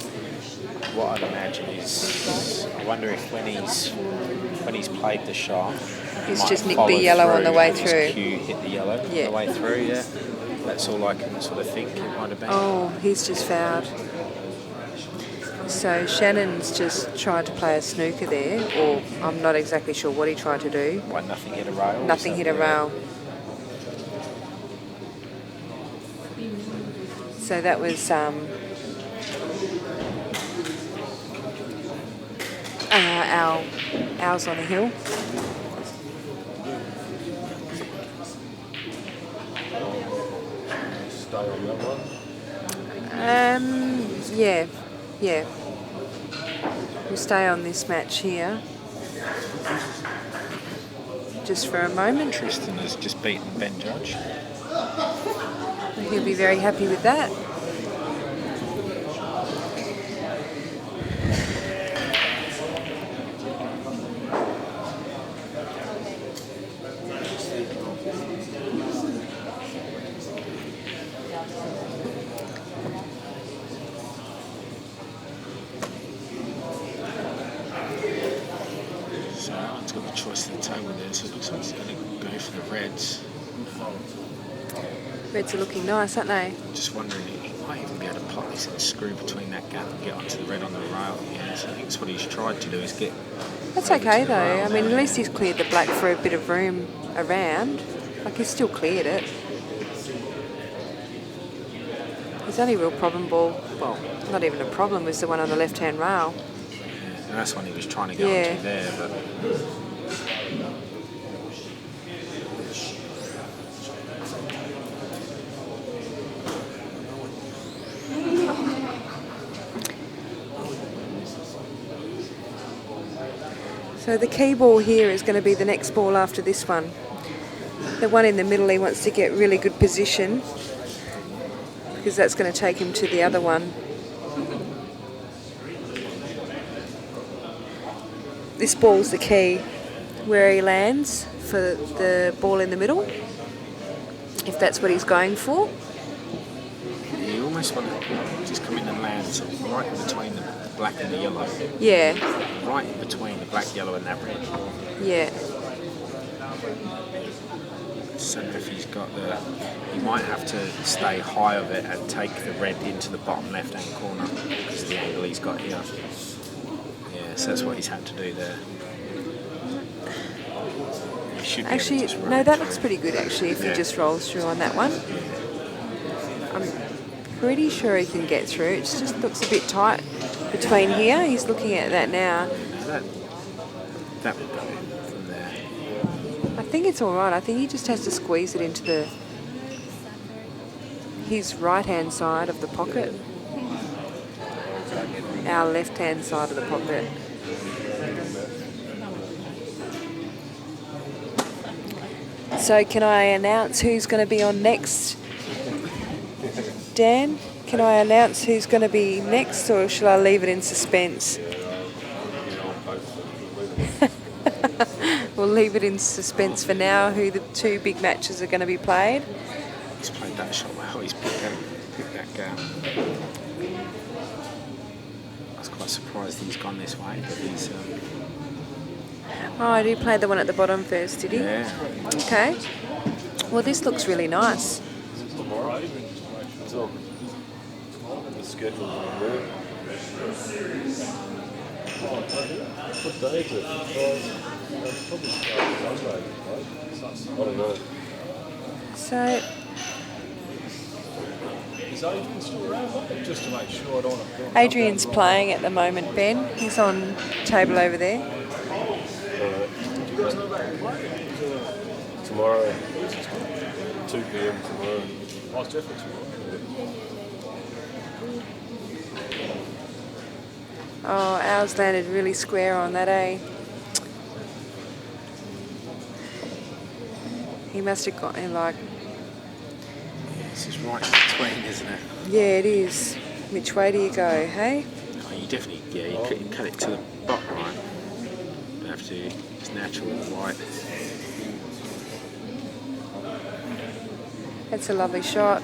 What I'd imagine is, I wonder if when he's played the shot, he He's might just nicked follow the yellow on the through way and his through. cue hit the yellow on Yeah. the way through. Yeah, that's all I can sort of think it might have been. Oh, he's just fouled. So Shannon's just tried to play a snooker there, or I'm not exactly sure what he tried to do. Why nothing hit a rail? Nothing hit a rail. So that was Al's on the hill. Stay on that one. Yeah. We'll stay on this match here just for a moment. Tristan has just beaten Ben Judge. He'll be very happy with that. So Alan's got the choice of the table there, so it looks like he's going to go for the reds. Reds are looking nice, aren't they? Just wondering, he might even be able to pop this and screw between that gap and get onto the red on the rail. Yeah, so I think that's what he's tried to do, is get... That's okay though. I mean, at least he's cleared the black for a bit of room around. Like, he's still cleared it. His only real problem ball, well, not even a problem, was the one on the left-hand rail. And that's one he was trying to get onto there, but... So the key ball here is going to be the next ball after this one. The one in the middle, he wants to get really good position because that's going to take him to the other one. This ball's the key, where he lands for the ball in the middle, if that's what he's going for. You almost want to just come in and land sort of right in between the black and the yellow. Yeah, Right in between the black, yellow and that red. yeah. So if he's got the... He might have to stay high of it and take the red into the bottom left-hand corner because of the angle he's got here. Yeah, so that's what he's had to do there. He should be able to Actually, just roll no, that through. looks pretty good actually if he Yeah. just rolls through on that one. I'm pretty sure he can get through. It just looks a bit tight between here. He's looking at that now. Now that would go from there. I think it's all right. I think he just has to squeeze it into his right-hand side of the pocket. Our left-hand side of the pocket. So can I announce who's going to be on next? Dan, can I announce who's going to be next, or shall I leave it in suspense? We'll leave it in suspense for now, who the two big matches are going to be played. He's played that shot well. He's picked that gap. I was quite surprised he's gone this way, but he's... Oh, I do play the one at the bottom first, did he? yeah. Okay. Well, this looks really nice. Tomorrow? So, the schedule on there. What day is it? Probably Sunday, right? I don't know. So, Is Adrian still around? Just to make sure I don't want to... Adrian's playing at the moment, Ben. He's on table over there. Do you guys know about the play? Tomorrow. 2 p.m. tomorrow. Oh, it's definitely tomorrow. Oh, ours landed really square on that, eh? He must have got in like... This is right in between, isn't it? Yeah, it is. Which way do you go, hey? Oh, you definitely... Yeah, you cut it to the bottom right. You have to... It's natural white. That's a lovely shot.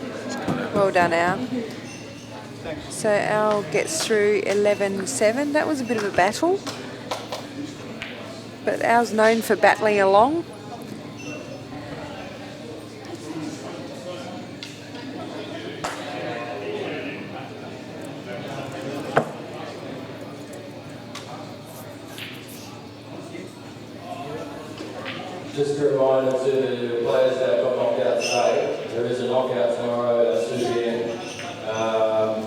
Well done, Al. So Al gets through 11-7. That was a bit of a battle. But Al's known for battling along. Just a reminder to the players that got knocked out today, there is a knockout tomorrow at 2 p.m.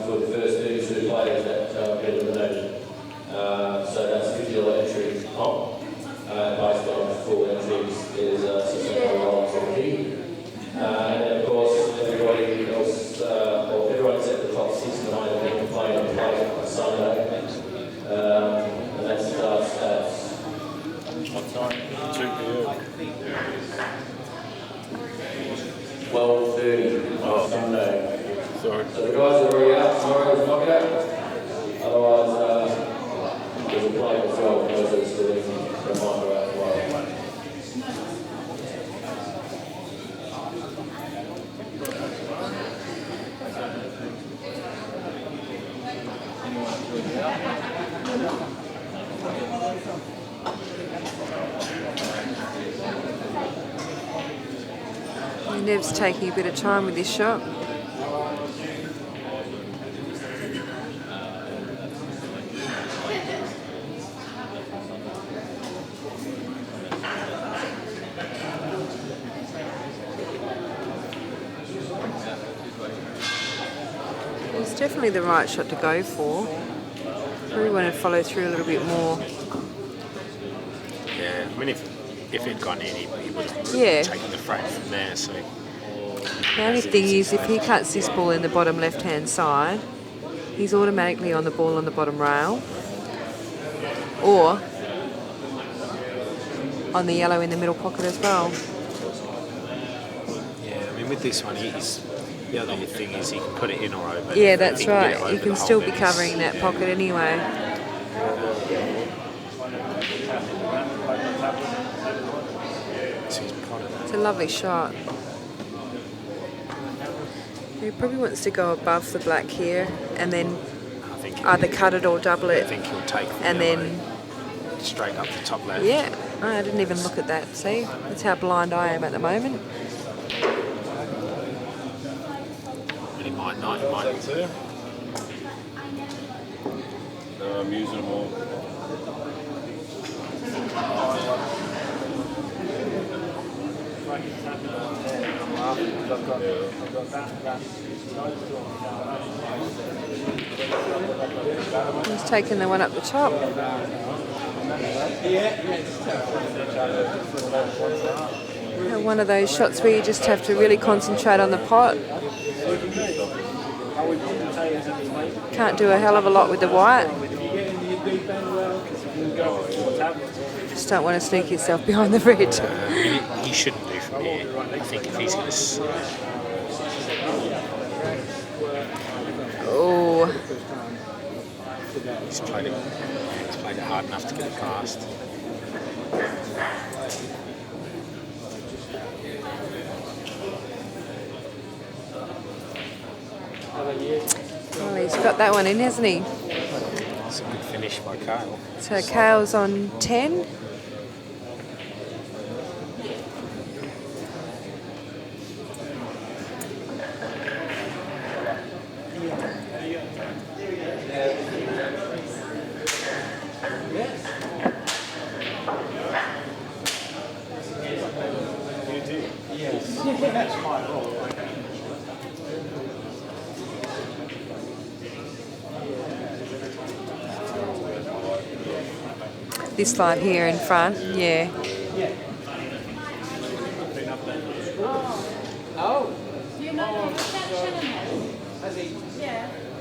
For the first 32 players that get eliminated. So that's $50 entry comp. Based on full entries, there's $600 for the and then of course everybody else, or everyone except the top 6 and 9 will be playing on play on Sunday. And Sorry. So the guys are already out tomorrow's knockout. Otherwise, there's a play as well for those that are still in the reminder out tomorrow. Nev's taking a bit of time with this shot. It's definitely the right shot to go for. Probably want to follow through a little bit more. Yeah, I mean, if it'd gone in, he would have Yeah. taken the frame from there. So The only thing is, if he cuts this ball in the bottom left-hand side, he's automatically on the ball on the bottom rail, or on the yellow in the middle pocket as well. yeah, I mean, with this one, he's the other thing is he can put it in or over. Yeah, If that's he can get it right. You over can the still hole, be then it's- covering that pocket anyway. So he's potted It's a lovely shot. He probably wants to go above the black here and then I think either cut it or double I it. think he'll take the And yellow then, straight up the top left. yeah, I didn't even look at that. See, that's how blind I am at the moment. But he might not. He might. No, I'm using them all. He's taking the one up the top. One of those shots where you just have to really concentrate on the pot. Can't do a hell of a lot with the white. Just don't want to sneak yourself behind the red. He shouldn't do from here. I think if he's going to. Oh, He's played it hard enough to get it past. well, he's got that one in, hasn't he? It's a good finish by Cale. So Cale's on 10. This line here in front, yeah.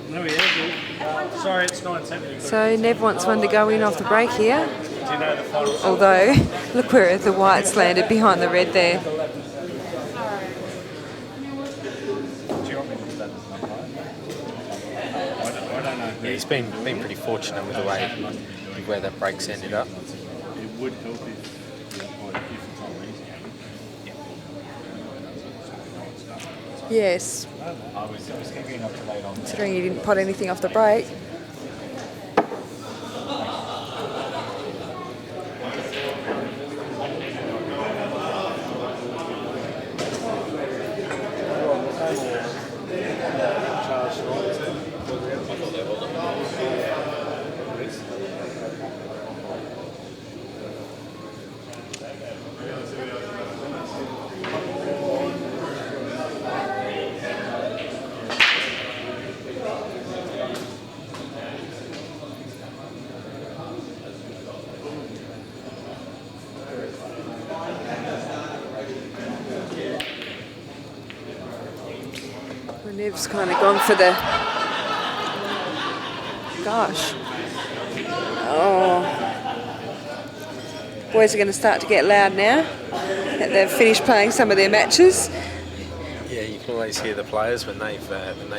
No, he is. Sorry, it's 9:70. So Nev wants one to go in off the break here. Do you know the final? Although, look where the white's landed behind the red there. Do you want me to do that as an umpire? I don't know. Yeah, he's been pretty fortunate with the way where that break's ended up. It would help if it's on easy. Yes, I was keeping up to date on that. considering he didn't pot anything off the break. Nev's kind of gone for the... Gosh. Oh. Boys are going to start to get loud now that they've finished playing some of their matches. Yeah, you Always hear the players when they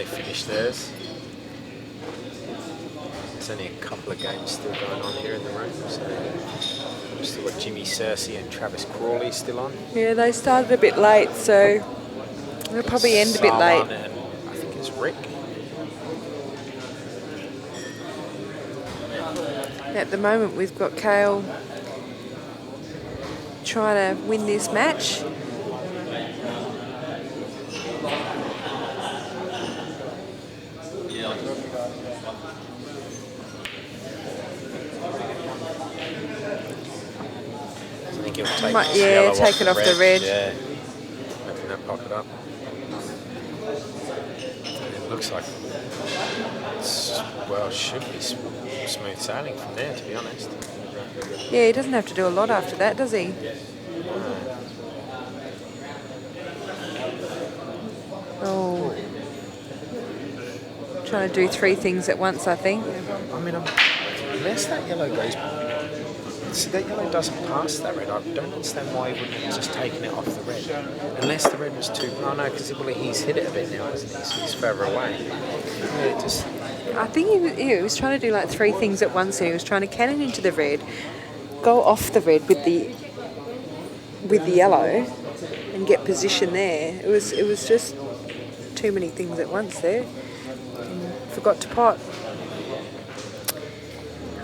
finish theirs. There's only a couple of games still going on here in the room, so we've still got Jimmy Cersei and Travis Crawley still on. Yeah, they started a bit late, so they'll probably end a bit late. Salman and I think it's Rick. At the moment, we've got Cale trying to win this match. I think he'll take Might- this yeah, yellow take it off the red. Yeah, open that pocket up. It looks like it's, well, should be smooth sailing from there, to be honest. Yeah, he doesn't have to do a lot after that, does he? Oh. Trying to do 3 things at once, I think. I mean, unless that yellow goes, see, that yellow doesn't pass that red. I don't understand why he wouldn't have just taken it off the red. Unless the red was too. Oh no, because he's hit it a bit now, hasn't he? So he's further away. Yeah, it just. I think he was trying to do like 3 things at once. He was trying to cannon into the red, go off the red with the yellow, and get position there. It was just too many things at once there. And forgot to pot.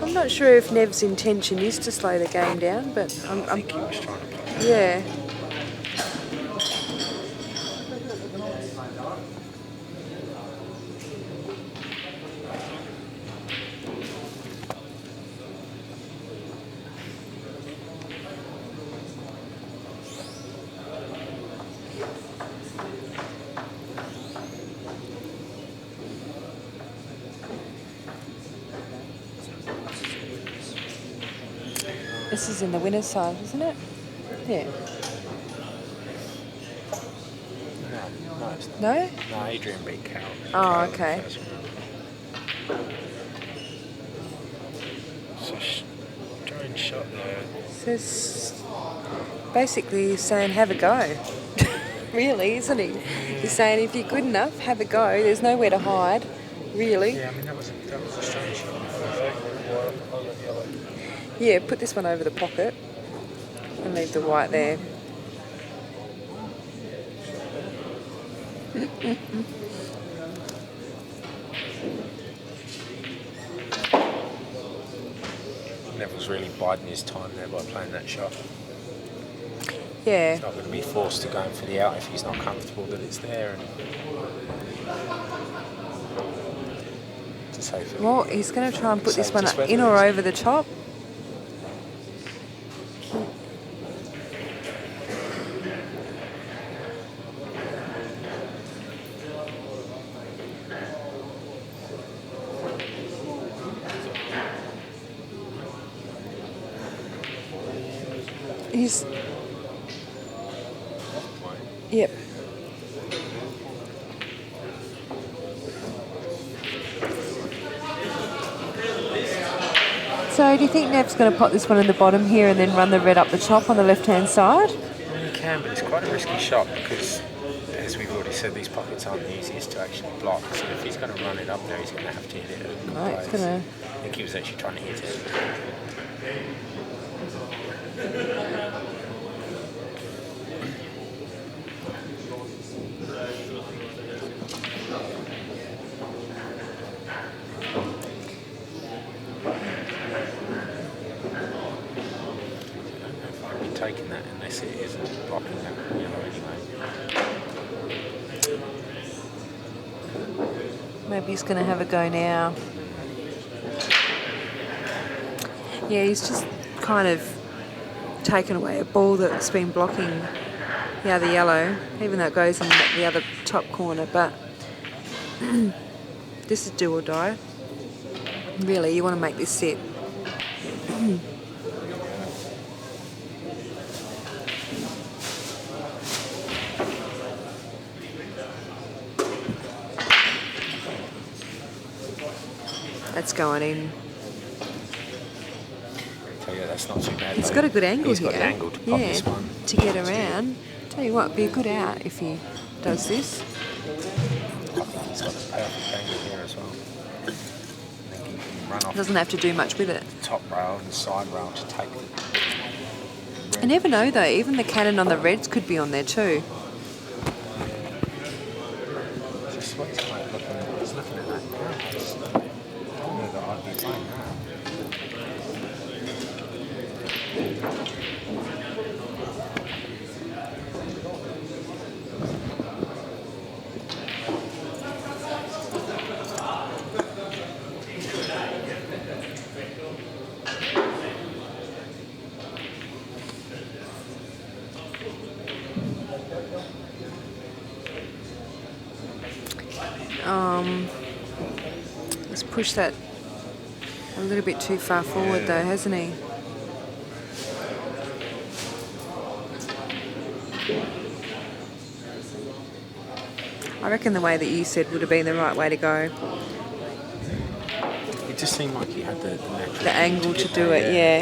I'm not sure if Nev's intention is to slow the game down, but I think he was trying to play. yeah. This is in the winner's side, isn't it? Yeah. No, it's not. No? No, Adrian beat Cale. Oh, okay. So strange shot there. Says basically he's saying have a go. Really, isn't he? He's saying if you're good enough, have a go. There's nowhere to hide. Really. Yeah, I mean that was a strange shot. Yeah, put this one over the pocket and leave the white there. Neville's really biding his time there by playing that shot. Yeah. He's not going to be forced to go in for the out if he's not comfortable that it's there. And to save it. Well, he's going to try and put this one Just in or over the top. He's... Yep. So do you think Nev's going to put this one in the bottom here and then run the red up the top on the left-hand side? Well, he can, but it's quite a risky shot because, as we've already said, these pockets aren't the easiest to actually block. So if he's going to run it up there, he's going to have to hit it at a good Right, it's place. gonna... I think he was actually trying to hit it. Taking that unless it isn't blocking that yellow anyway. Maybe he's going to have a go now. Yeah, he's just kind of taken away a ball that's been blocking the other yellow, even though it goes in the other top corner, but this is do or die. Really, you want to make this sit. That's going in. So yeah, that's not too bad. It's though. got a good angle He's here. got the angle to pop yeah, this one. to get around. Tell you what, it'd be a good out if he does this. I think he's got the perfect angle here as well. I think he can run off Doesn't have to do much with it. the top rail and the side rail to take the I never know though, even the cannon on the reds could be on there too. Just what he's kind of looking at. He's looking at that now. I just don't know that I'd be playing that. He's pushed that a little bit too far forward though, hasn't he? I reckon the way that you said would have been the right way to go. It just seemed like he had the natural The angle to get do there, it, yeah.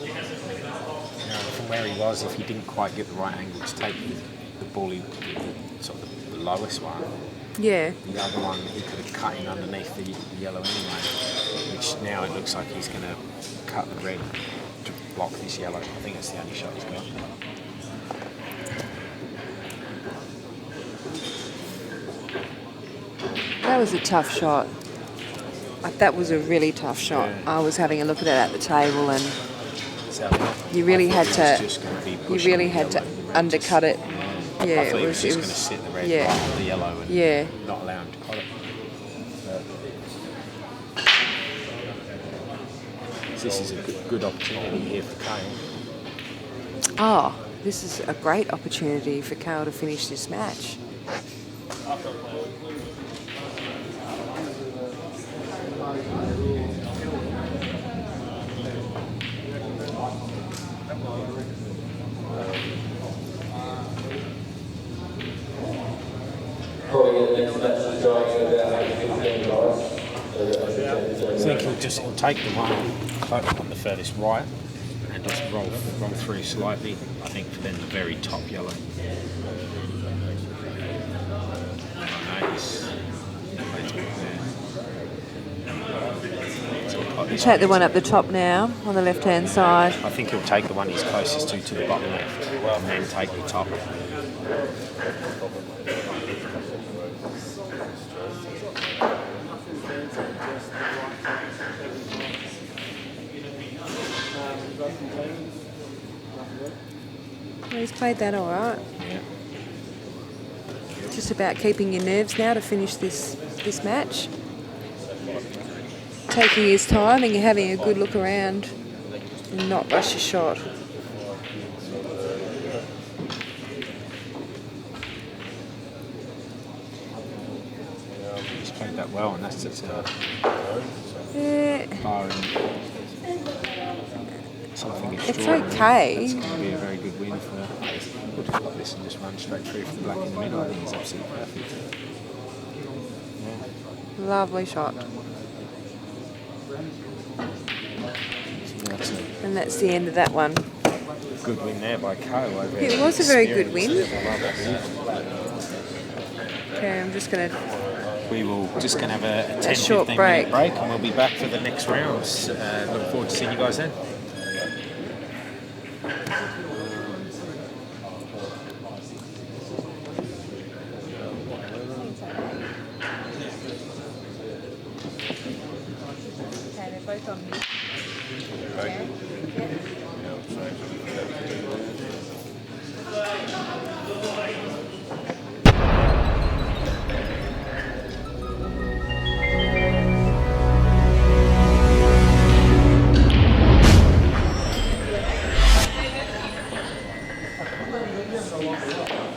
You know, from where he was, if he didn't quite get the right angle to take the ball, the sort of the lowest one. Yeah. The other one, he could have cut in underneath the yellow anyway, which now it looks like he's going to cut the red to block this yellow. I think that's the only shot he's got. That was a tough shot. That was a really tough shot. Yeah. I was having a look at it at the table, and So you really I had thought to. he was just gonna be You pushing really the had to yellow. undercut it. Yeah, I thought he was just going to sit the red, yeah. the yellow, and Yeah. not allow him to cut it. But this is a good opportunity here for Cale. Oh, this is a great opportunity for Cale to finish this match. Probably get the next match is going at about 15 guys. I think he'll take the one on the furthest right and just roll through slightly. I think for then the very top yellow. Nice. Take the one up the top now on the left-hand side. I think he'll take the one he's closest to the bottom left and then take the top. Well, he's played that all right. Yeah. Just about keeping your nerves now to finish this match. Taking his time and having a good look around and not rush your shot. He's played that well, and that's just Yeah, barring something it's extraordinary. okay. That's going to be a very good win for. We'll just pop this and just run straight through for the black in the middle. I think it's absolutely perfect. Lovely shot. That's a And that's the end of that one. good win there by Cale over It was a very good win. experience. Okay, I'm just going to... We will just going to have a 10-15 short minute break. break and we'll be back for the next rounds. Look forward to seeing you guys then. Okay, they're both on mute.